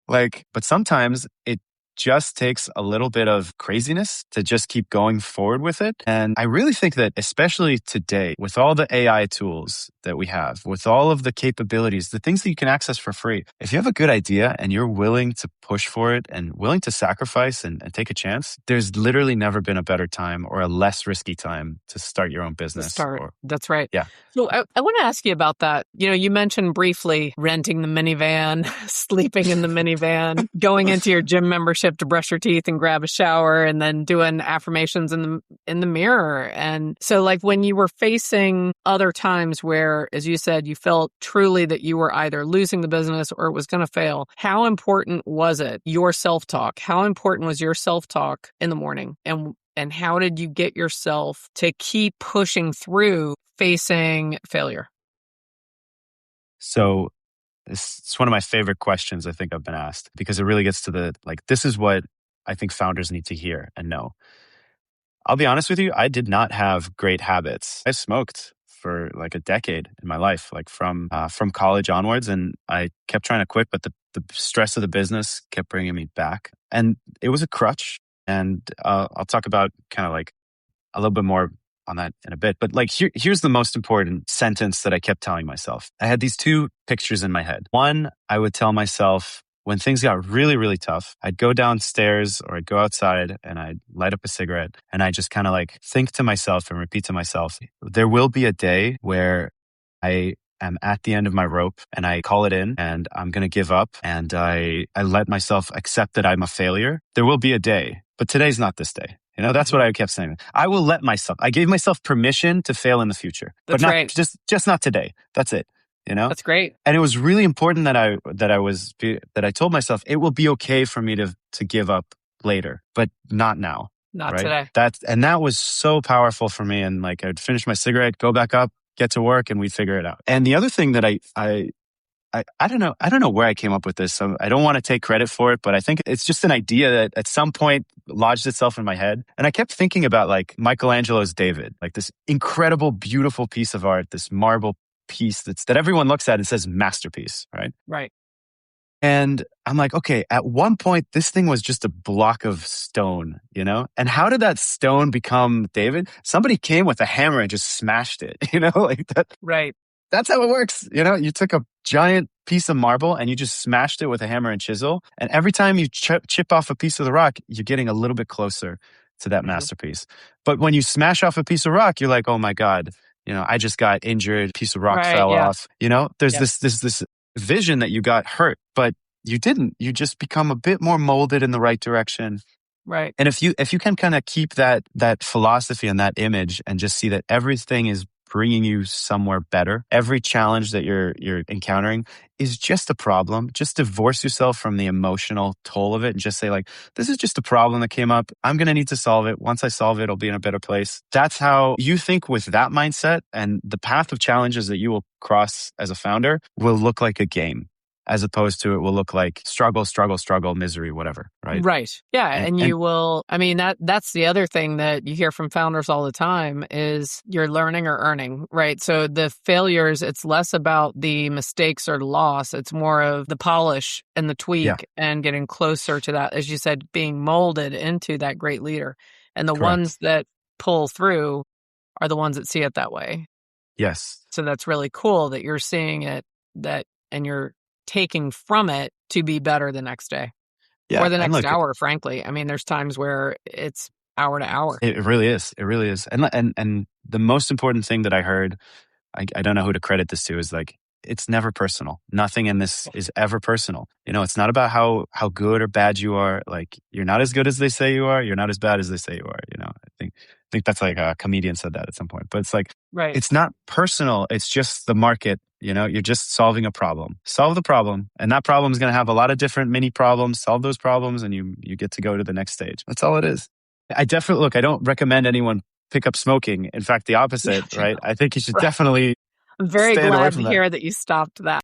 B: Like, but sometimes it just takes a little bit of craziness to just keep going forward with it. And I really think that especially today, with all the AI tools that we have, with all of the capabilities, the things that you can access for free, if you have a good idea and you're willing to push for it and willing to sacrifice and take a chance, there's literally never been a better time or a less risky time to start your own business.
A: That's right.
B: Yeah.
A: So I want to ask you about that. You mentioned briefly renting the minivan, sleeping in the minivan, going into your gym membership to brush your teeth and grab a shower, and then doing affirmations in the mirror. And so like when you were facing other times where, as you said, you felt truly that you were either losing the business or it was going to fail, how important was it, your self-talk? How important was your self-talk in the morning? And how did you get yourself to keep pushing through facing failure?
B: So it's one of my favorite questions I think I've been asked, because it really gets to this is what I think founders need to hear and know. I'll be honest with you, I did not have great habits. I smoked for like a decade in my life, like from college onwards, and I kept trying to quit, but the stress of the business kept bringing me back, and it was a crutch. And I'll talk about kind of like a little bit more on that in a bit. But like here's the most important sentence that I kept telling myself. I had these 2 pictures in my head. One, I would tell myself when things got really, really tough, I'd go downstairs or I'd go outside and I'd light up a cigarette and I just kind of like think to myself and repeat to myself, there will be a day where I am at the end of my rope and I call it in and I'm going to give up, and I let myself accept that I'm a failure. There will be a day, but today's not this day. That's what I kept saying. I gave myself permission to fail in the future, but not just not today. That's it.
A: That's great.
B: And it was really important that I told myself it will be okay for me to give up later, but not now.
A: Not
B: right?
A: today.
B: That was so powerful for me. And like, I'd finish my cigarette, go back up, get to work, and we'd figure it out. And the other thing that I don't know where I came up with this. So I don't want to take credit for it, but I think it's just an idea that at some point lodged itself in my head. And I kept thinking about like Michelangelo's David, like this incredible, beautiful piece of art, this marble piece that everyone looks at and says masterpiece, right?
A: Right.
B: And I'm like, okay, at one point, this thing was just a block of stone, And how did that stone become David? Somebody came with a hammer and just smashed it, like that.
A: Right.
B: That's how it works. You took a giant piece of marble and you just smashed it with a hammer and chisel. And every time you chip off a piece of the rock, you're getting a little bit closer to that masterpiece. But when you smash off a piece of rock, you're like, oh my God, I just got injured. Piece of rock fell off. There's this vision that you got hurt, but you didn't. You just become a bit more molded in the right direction.
A: Right.
B: And if you can kind of keep that philosophy and that image and just see that everything is bringing you somewhere better. Every challenge that you're encountering is just a problem. Just divorce yourself from the emotional toll of it and just say like, this is just a problem that came up. I'm going to need to solve it. Once I solve it, I'll be in a better place. That's how you think with that mindset, and the path of challenges that you will cross as a founder will look like a game, as opposed to it will look like struggle, misery, whatever, right?
A: Right. Yeah. And you will, that's the other thing that you hear from founders all the time is you're learning or earning, right? So the failures, it's less about the mistakes or the loss. It's more of the polish and the tweak and getting closer to that, as you said, being molded into that great leader. And the
B: Correct.
A: ones that pull through are the ones that see it that way.
B: Yes.
A: So that's really cool that you're seeing it and you're taking from it to be better the next day
B: Yeah.
A: or the
B: And
A: next
B: look,
A: hour, frankly. I mean, there's times where it's hour to hour.
B: it really is. It really is. And the most important thing that I heard, I don't know who to credit this to, is like, it's never personal. Nothing in this is ever personal. It's not about how good or bad you are. Like, you're not as good as they say you are. You're not as bad as they say you are. I think that's like a comedian said that at some point, but it's like,
A: Right.
B: it's not personal. It's just the market. You're just solving a problem. Solve the problem. And that problem is going to have a lot of different mini problems. Solve those problems and you get to go to the next stage. That's all it is. I don't recommend anyone pick up smoking. In fact, the opposite, right? I think you should definitely
A: I'm very
B: stand away
A: glad
B: from
A: to
B: that.
A: hear that you stopped that.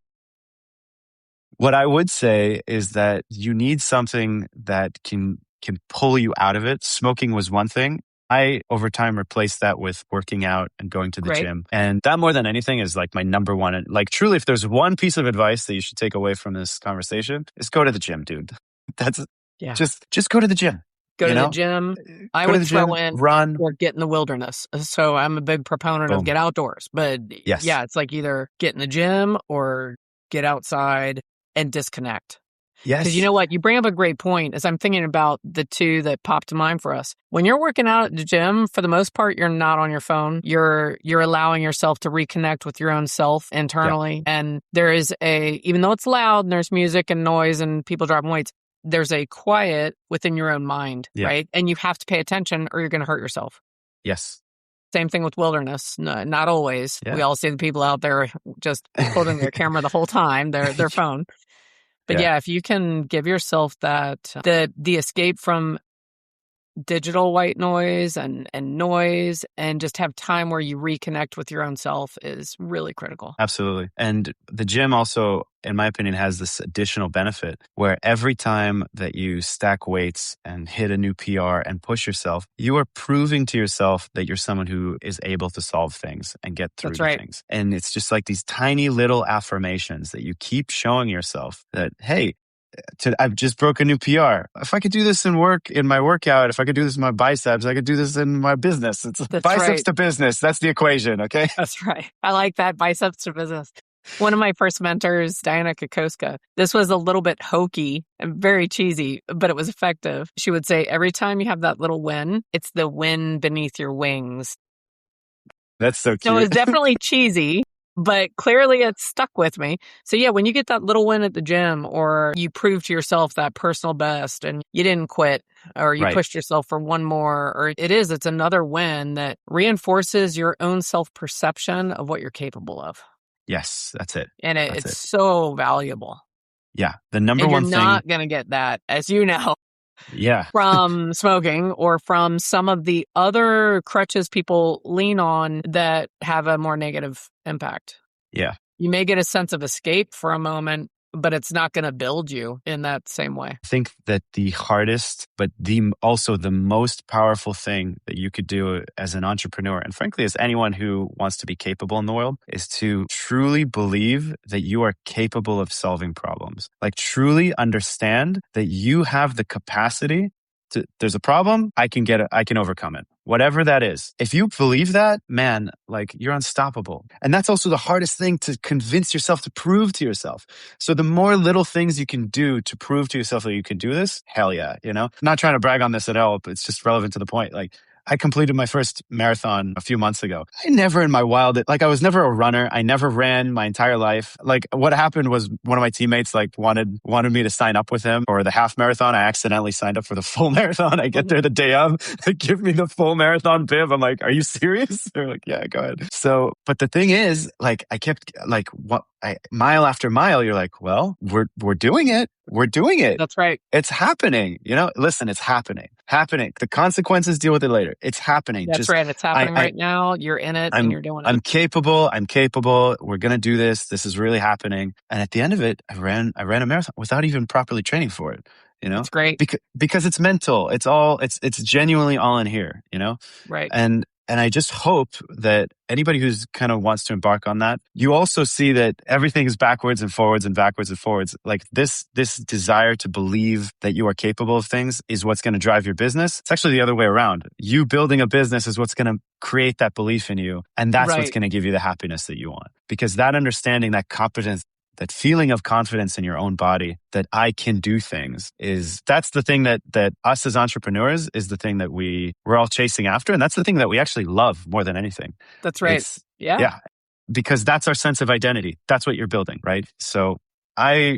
B: What I would say is that you need something that can pull you out of it. Smoking was one thing. I, over time, replaced that with working out and going to the
A: Great.
B: gym. And that, more than anything, is like my number one. Like, truly, if there's one piece of advice that you should take away from this conversation, is go to the gym, dude. That's just go to the gym.
A: Go to the gym. I would throw in
B: run,
A: or get in the wilderness. So I'm a big proponent of get outdoors. But yeah, it's like either get in the gym or get outside and disconnect.
B: Yes.
A: Because you know what? You bring up a great point as I'm thinking about the two that popped to mind for us. When you're working out at the gym, for the most part, you're not on your phone. You're allowing yourself to reconnect with your own self internally. Yeah. And there is even though it's loud and there's music and noise and people dropping weights, there's a quiet within your own mind, right? And you have to pay attention or you're going to hurt yourself.
B: Yes.
A: Same thing with wilderness. No, not always. Yeah. We all see the people out there just holding their camera the whole time, their phone. But yeah, if you can give yourself that, the escape from digital white noise and noise and just have time where you reconnect with your own self is really critical.
B: Absolutely. And the gym also, in my opinion, has this additional benefit where every time that you stack weights and hit a new PR and push yourself, you are proving to yourself that you're someone who is able to solve things and get through things. And it's just like these tiny little affirmations that you keep showing yourself that, hey, I've just broke a new PR. If I could do this in my workout, if I could do this in my biceps, I could do this in my business. It's biceps to business. That's the equation. Okay.
A: That's right. I like that, biceps to business. One of my first mentors, Diana Kokoska, this was a little bit hokey and very cheesy, but it was effective. She would say, every time you have that little win, it's the wind beneath your wings.
B: That's so cute.
A: So it was definitely cheesy. But clearly it stuck with me. So yeah, when you get that little win at the gym or you prove to yourself that personal best and you didn't quit or you pushed yourself for one more, or it's another win that reinforces your own self-perception of what you're capable of.
B: Yes, that's it.
A: And it's so valuable.
B: Yeah. The number one thing.
A: You're not going to get that, as you know.
B: Yeah.
A: From smoking or from some of the other crutches people lean on that have a more negative impact.
B: Yeah.
A: You may get a sense of escape for a moment, but it's not going to build you in that same way.
B: I think that the hardest, but also the most powerful thing that you could do as an entrepreneur, and frankly, as anyone who wants to be capable in the world, is to truly believe that you are capable of solving problems. Like, truly understand that you have the capacity there's a problem, I can overcome it. Whatever that is. If you believe that, man, like, you're unstoppable. And that's also the hardest thing to convince yourself, to prove to yourself. So the more little things you can do to prove to yourself that you can do this, hell yeah, I'm not trying to brag on this at all, but it's just relevant to the point. Like, I completed my first marathon a few months ago. I was never a runner. I never ran my entire life. Like, what happened was one of my teammates wanted me to sign up with him for the half marathon. I accidentally signed up for the full marathon. I get there the day of, they give me the full marathon bib. I'm like, are you serious? They're like, yeah, go ahead. So, but the thing is, like, I kept like, mile after mile, you're like, well, we're doing it. We're doing it.
A: That's right.
B: It's happening. Listen, it's happening. The consequences, deal with it later. It's happening.
A: That's right. It's happening right now. You're in it and you're doing it.
B: I'm capable. We're going to do this. This is really happening. And at the end of it, I ran a marathon without even properly training for it.
A: It's great.
B: Because it's mental. It's genuinely all in here,
A: Right.
B: And And I just hope that anybody who's kind of wants to embark on that, you also see that everything is backwards and forwards and backwards and forwards. Like this desire to believe that you are capable of things is what's going to drive your business. It's actually the other way around. You building a business is what's going to create that belief in you. And that's what's
A: Right.
B: going to give you the happiness that you want. Because that understanding, that competence, that feeling of confidence in your own body that I can do things that's the thing that us as entrepreneurs is the thing that we're all chasing after. And that's the thing that we actually love more than anything.
A: That's right.
B: Yeah, because that's our sense of identity. That's what you're building, right? So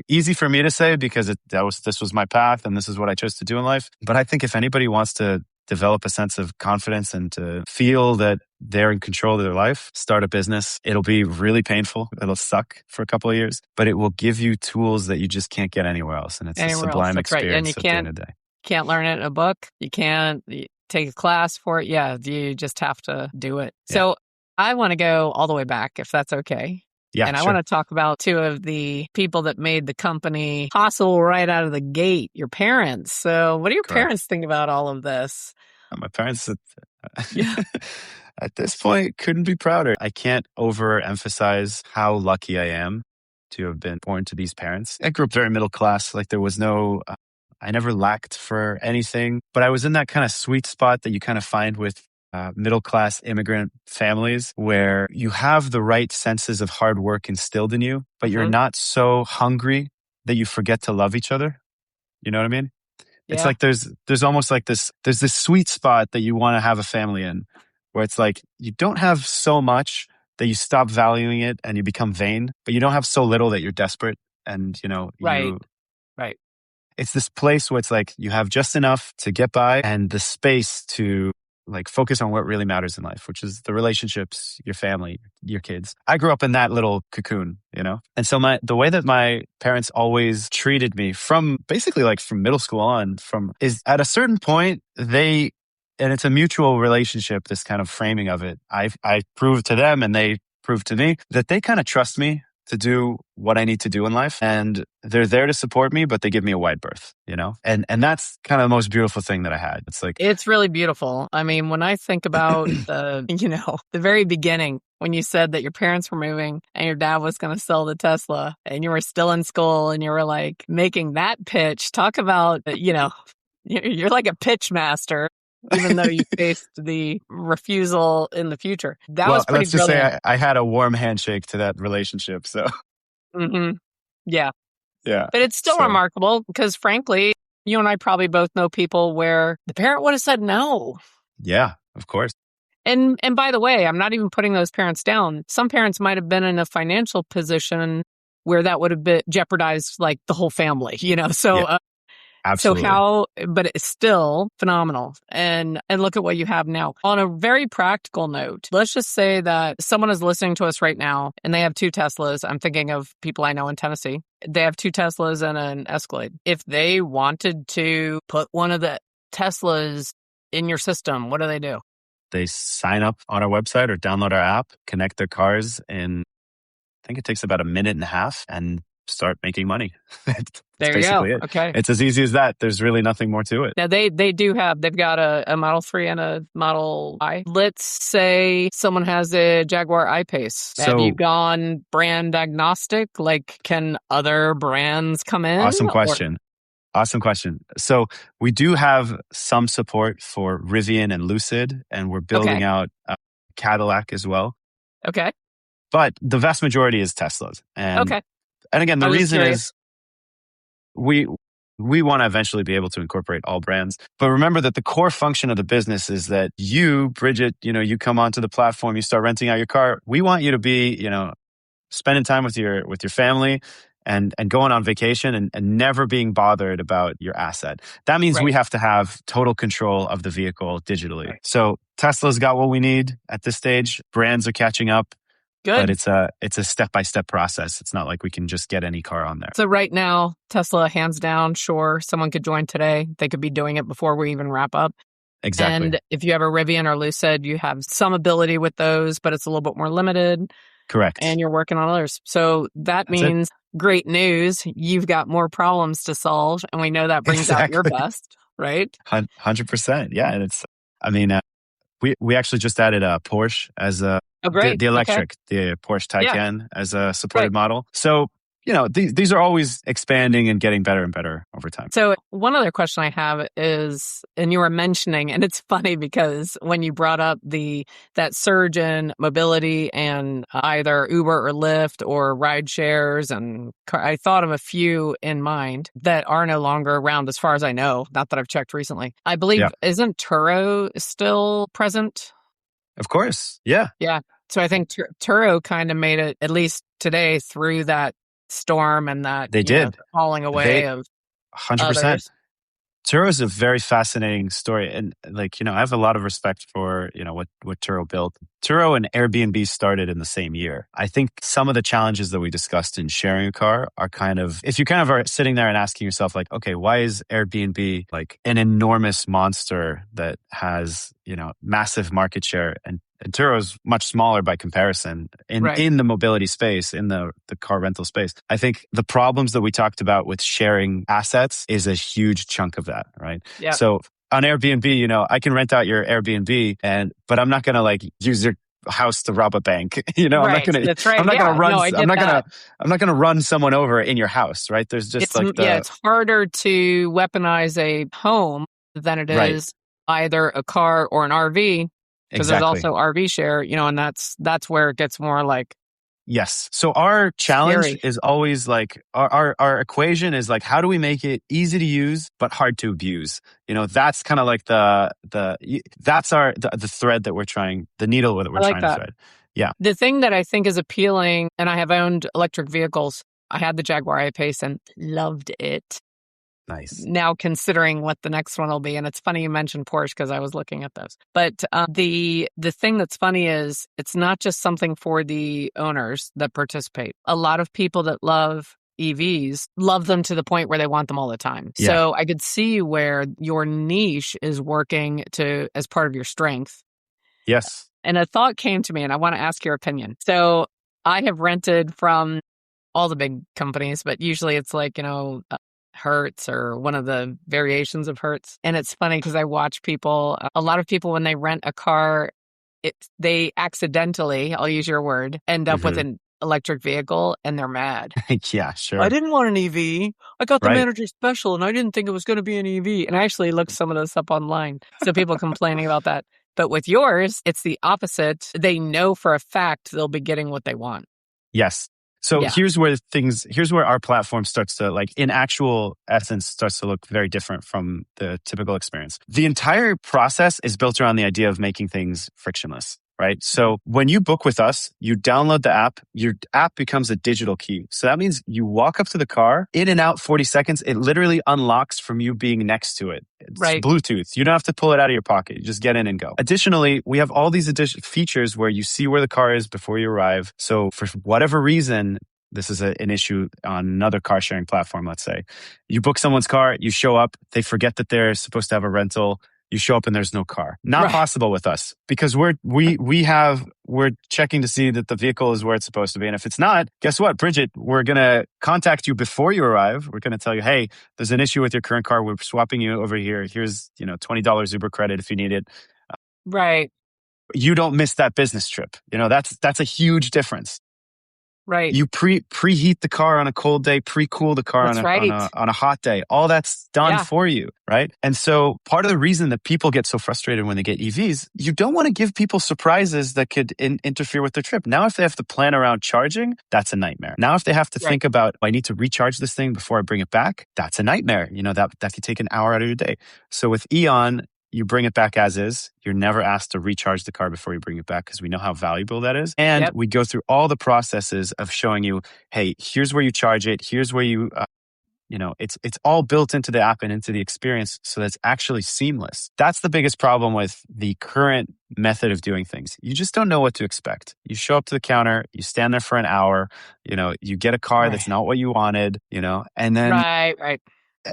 B: easy for me to say because this was my path and this is what I chose to do in life. But I think if anybody wants to develop a sense of confidence and to feel that they're in control of their life, start a business. It'll be really painful. It'll suck for a couple of years, but it will give you tools that you just can't get anywhere else. And it's a sublime experience at the end of the day.
A: Can't learn it in a book. You can't take a class for it. Yeah, you just have to do it. Yeah. So I want to go all the way back, if that's okay.
B: Yeah,
A: and
B: sure.
A: I want to talk about two of the people that made the company possible right out of the gate, your parents. So what do your parents think about all of this?
B: My parents, at this point, couldn't be prouder. I can't overemphasize how lucky I am to have been born to these parents. I grew up very middle class. Like there was I never lacked for anything, but I was in that kind of sweet spot that you kind of find with middle-class immigrant families where you have the right senses of hard work instilled in you, but you're not so hungry that you forget to love each other. You know what I mean? Yeah. It's like there's almost like there's this sweet spot that you want to have a family in where it's like you don't have so much that you stop valuing it and you become vain, but you don't have so little that you're desperate and,
A: Right.
B: It's this place where it's like you have just enough to get by and the space to like focus on what really matters in life, which is the relationships, your family, your kids. I grew up in that little cocoon, And so the way that my parents always treated me from basically like from middle school on is at a certain point, and it's a mutual relationship, this kind of framing of it. I proved to them and they proved to me that they kind of trust me to do what I need to do in life. And they're there to support me, but they give me a wide berth, And that's kind of the most beautiful thing that I had.
A: It's really beautiful. I mean, when I think about the very beginning, when you said that your parents were moving and your dad was going to sell the Tesla and you were still in school and you were like making that pitch, talk about, you're like a pitch master. Even though you faced the refusal in the future. That was pretty brilliant.
B: Let's just say I had a warm handshake to that relationship. So,
A: Yeah. But it's still remarkable because, frankly, you and I probably both know people where the parent would have said no.
B: Yeah, of course.
A: And by the way, I'm not even putting those parents down. Some parents might have been in a financial position where that would have jeopardized like the whole family, So.
B: Yeah. Absolutely.
A: But it's still phenomenal. And look at what you have now. On a very practical note, let's just say that someone is listening to us right now and they have 2 Teslas. I'm thinking of people I know in Tennessee. They have 2 Teslas and an Escalade. If they wanted to put one of the Teslas in your system, what do?
B: They sign up on our website or download our app, connect their cars in, I think it takes about a minute and a half and start making money.
A: There you go.
B: It.
A: Okay.
B: It's as easy as that. There's really nothing more to it.
A: Now they've got a Model 3 and a Model I. Let's say someone has a Jaguar I-Pace. Have you gone brand agnostic? Like, can other brands come in?
B: Awesome question. So we do have some support for Rivian and Lucid, and we're building out Cadillac as well.
A: Okay.
B: But the vast majority is Teslas. And again, the reason is we want to eventually be able to incorporate all brands. But remember that the core function of the business is that you, Bridget, you come onto the platform, you start renting out your car. We want you to be, spending time with your family and going on vacation and never being bothered about your asset. That means we have to have total control of the vehicle digitally. Right. So Tesla's got what we need at this stage. Brands are catching up. Good. But it's a step-by-step process. It's not like we can just get any car on there.
A: So right now, Tesla, hands down, sure, someone could join today. They could be doing it before we even wrap up.
B: Exactly.
A: And if you have a Rivian or Lucid, you have some ability with those, but it's a little bit more limited.
B: Correct.
A: And you're working on others. So that means great news. You've got more problems to solve. And we know that brings out your best, right?
B: 100%. Yeah. And We actually just added a Porsche as
A: Oh, great.
B: the
A: Okay.
B: electric, the Porsche
A: Yeah.
B: Taycan as a
A: Right.
B: supported model. So, these are always expanding and getting better and better over time.
A: So one other question I have is, and you were mentioning, and it's funny because when you brought up that surge in mobility and either Uber or Lyft or ride shares, and I thought of a few in mind that are no longer around as far as I know, not that I've checked recently. I believe,
B: Yeah,
A: isn't Turo still present?
B: of course. Yeah,
A: Yeah. So I think Turo kind of made it, at least today, through that storm and that,
B: they did.
A: falling
B: They
A: away of
B: 100%.
A: others.
B: Turo is a very fascinating story. And I have a lot of respect for, what Turo built. Turo and Airbnb started in the same year. I think some of the challenges that we discussed in sharing a car are kind of, if you kind of are sitting there and asking yourself like, okay, why is Airbnb like an enormous monster that has, massive market share, and Turo is much smaller by comparison
A: Right.
B: in the mobility space, in the car rental space. I think the problems that we talked about with sharing assets is a huge chunk of that, right?
A: Yeah.
B: So on Airbnb, I can rent out your Airbnb, but I'm not going to like use your house to rob a bank.
A: Right. That's right.
B: I'm not going
A: Yeah.
B: to run,
A: No, I get that.
B: I'm not going to run someone over in your house, right? There's just like
A: It's harder to weaponize a home than it
B: right.
A: is either a car or an RV, because there's
B: Exactly.
A: also RV share, and that's where it gets more like
B: Yes. So our challenge
A: scary.
B: is always like our equation is like, how do we make it easy to use but hard to abuse? That's kind of like that's the thread that we're trying, the needle that we're
A: I like
B: trying to
A: that.
B: thread. Yeah.
A: The thing that I think is appealing, and I have owned electric vehicles. I had the Jaguar I-Pace and loved it.
B: Nice.
A: Now considering what the next one will be, and it's funny you mentioned Porsche because I was looking at those. But the thing that's funny is it's not just something for the owners that participate. A lot of people that love EVs love them to the point where they want them all the time.
B: Yeah.
A: So I could see where your niche is working as part of your strength.
B: Yes.
A: And a thought came to me, and I want to ask your opinion. So I have rented from all the big companies, but usually it's like, Hertz or one of the variations of Hertz. And it's funny because I watch a lot of people, when they rent a car, they accidentally, I'll use your word, end up with an electric vehicle and they're mad.
B: Yeah,
A: I
B: sure.
A: didn't want an EV. I got the
B: Right.
A: manager special and I didn't think it was going to be an EV. And I actually looked some of this up online. So people complaining about that. But with yours, it's the opposite. They know for a fact they'll be getting what they want.
B: Yes. So
A: Yeah.
B: here's where our platform starts to, like, in actual essence, starts to look very different from the typical experience. The entire process is built around the idea of making things frictionless, right? So when you book with us, you download the app, your app becomes a digital key. So that means you walk up to the car, in and out 40 seconds, it literally unlocks from you being next to it. It's
A: Right.
B: Bluetooth. You don't have to pull it out of your pocket. You just get in and go. Additionally, we have all these additional features where you see where the car is before you arrive. So for whatever reason, this is an issue on another car sharing platform, let's say. You book someone's car, you show up, they forget that they're supposed to have a rental. You show up and there's no car. Not
A: Right.
B: possible with us, because we're checking to see that the vehicle is where it's supposed to be. And if it's not, guess what, Bridget, we're going to contact you before you arrive. We're going to tell you, hey, there's an issue with your current car. We're swapping you over here. Here's, $20 Uber credit if you need it.
A: Right.
B: You don't miss that business trip. That's a huge difference.
A: Right.
B: You preheat the car on a cold day, pre-cool the car
A: That's right.
B: on a hot day. All that's done
A: Yeah.
B: for you, right? And so part of the reason that people get so frustrated when they get EVs, you don't want to give people surprises that could interfere with their trip. Now, if they have to plan around charging, that's a nightmare. Now, if they have to think about, I need to recharge this thing before I bring it back, that's a nightmare. That could take an hour out of your day. So with Eon, you bring it back as is. You're never asked to recharge the car before you bring it back, because we know how valuable that is. And we go through all the processes of showing you, hey, here's where you charge it. Here's where you, it's all built into the app and into the experience, so that's actually seamless. That's the biggest problem with the current method of doing things. You just don't know what to expect. You show up to the counter, you stand there for an hour, you get a car that's not what you wanted, and then
A: Right.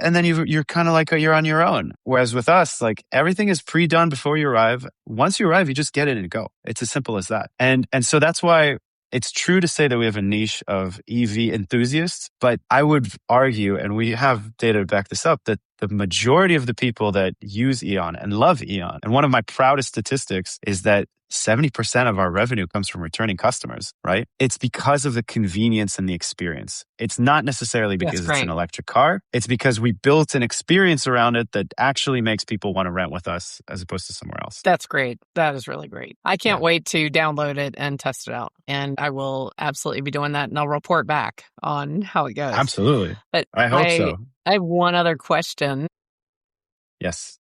B: and then you're kind of like you're on your own. Whereas with us, like, everything is pre-done before you arrive. Once you arrive, you just get in and go. It's as simple as that. And so that's why it's true to say that we have a niche of EV enthusiasts, but I would argue, and we have data to back this up, that the majority of the people that use Eon and love Eon, and one of my proudest statistics is that 70% of our revenue comes from returning customers, right? It's because of the convenience and the experience. It's not necessarily
A: That's
B: because it's an
A: great.
B: electric car. It's because we built an experience around it that actually makes people want to rent with us as opposed to somewhere else.
A: That's great. That is really great. I can't wait to download it and test it out. And I will absolutely be doing that, and I'll report back on how it goes.
B: Absolutely.
A: But
B: I hope so.
A: I have one other question.
B: Yes.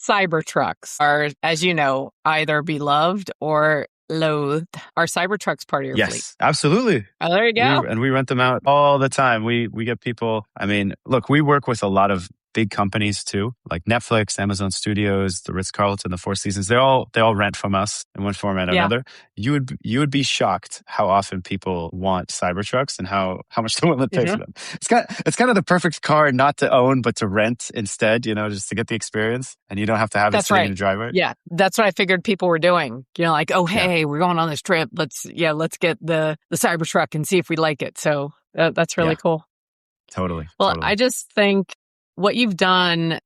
A: Cybertrucks are, as you know, either beloved or loathed. Are Cybertrucks part of your fleet?
B: Yes, absolutely.
A: Oh, there you go.
B: We rent them out all the time. We get people. I mean, look, we work with a lot of big companies too, like Netflix, Amazon Studios, the Ritz-Carlton, the Four Seasons. They all rent from us in one form or another. You would be shocked how often people want Cybertrucks and how much they're willing to pay for them. It's kind of the perfect car not to own but to rent instead, just to get the experience, and you don't have to have it sitting in the driveway.
A: Yeah, that's what I figured people were doing. Like, oh hey, we're going on this trip. Let's get the Cybertruck and see if we like it. So that's really cool.
B: Totally.
A: Well, I just think what you've done,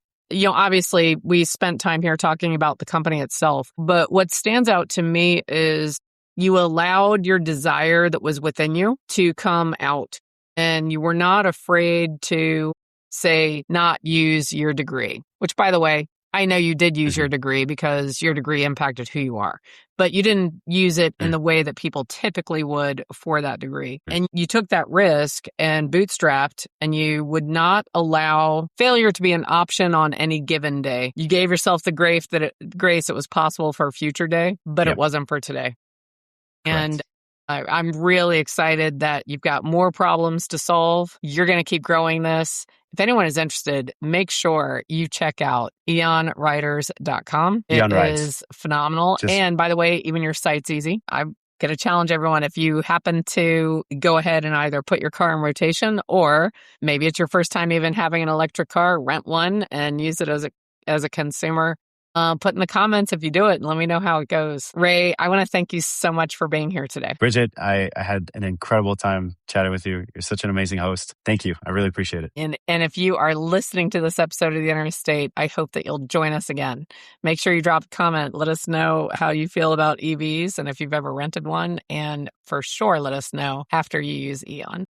A: obviously we spent time here talking about the company itself, but what stands out to me is you allowed your desire that was within you to come out, and you were not afraid to say, not use your degree, which, by the way, I know you did use your degree because your degree impacted who you are, but you didn't use it in the way that people typically would for that degree. And you took that risk and bootstrapped, and you would not allow failure to be an option on any given day. You gave yourself the grace that it was possible for a future day, but it wasn't for today.
B: Correct.
A: And I'm really excited that you've got more problems to solve. You're going to keep growing this. If anyone is interested, make sure you check out eonriders.com. It is phenomenal. And by the way, even your site's easy. I'm going to challenge everyone, if you happen to go ahead and either put your car in rotation, or maybe it's your first time even having an electric car, rent one and use it as a consumer. Put in the comments if you do it and let me know how it goes. Rei, I want to thank you so much for being here today.
B: Bridget, I had an incredible time chatting with you. You're such an amazing host. Thank you. I really appreciate it.
A: And if you are listening to this episode of The Interstate, I hope that you'll join us again. Make sure you drop a comment. Let us know how you feel about EVs and if you've ever rented one. And for sure, let us know after you use Eon.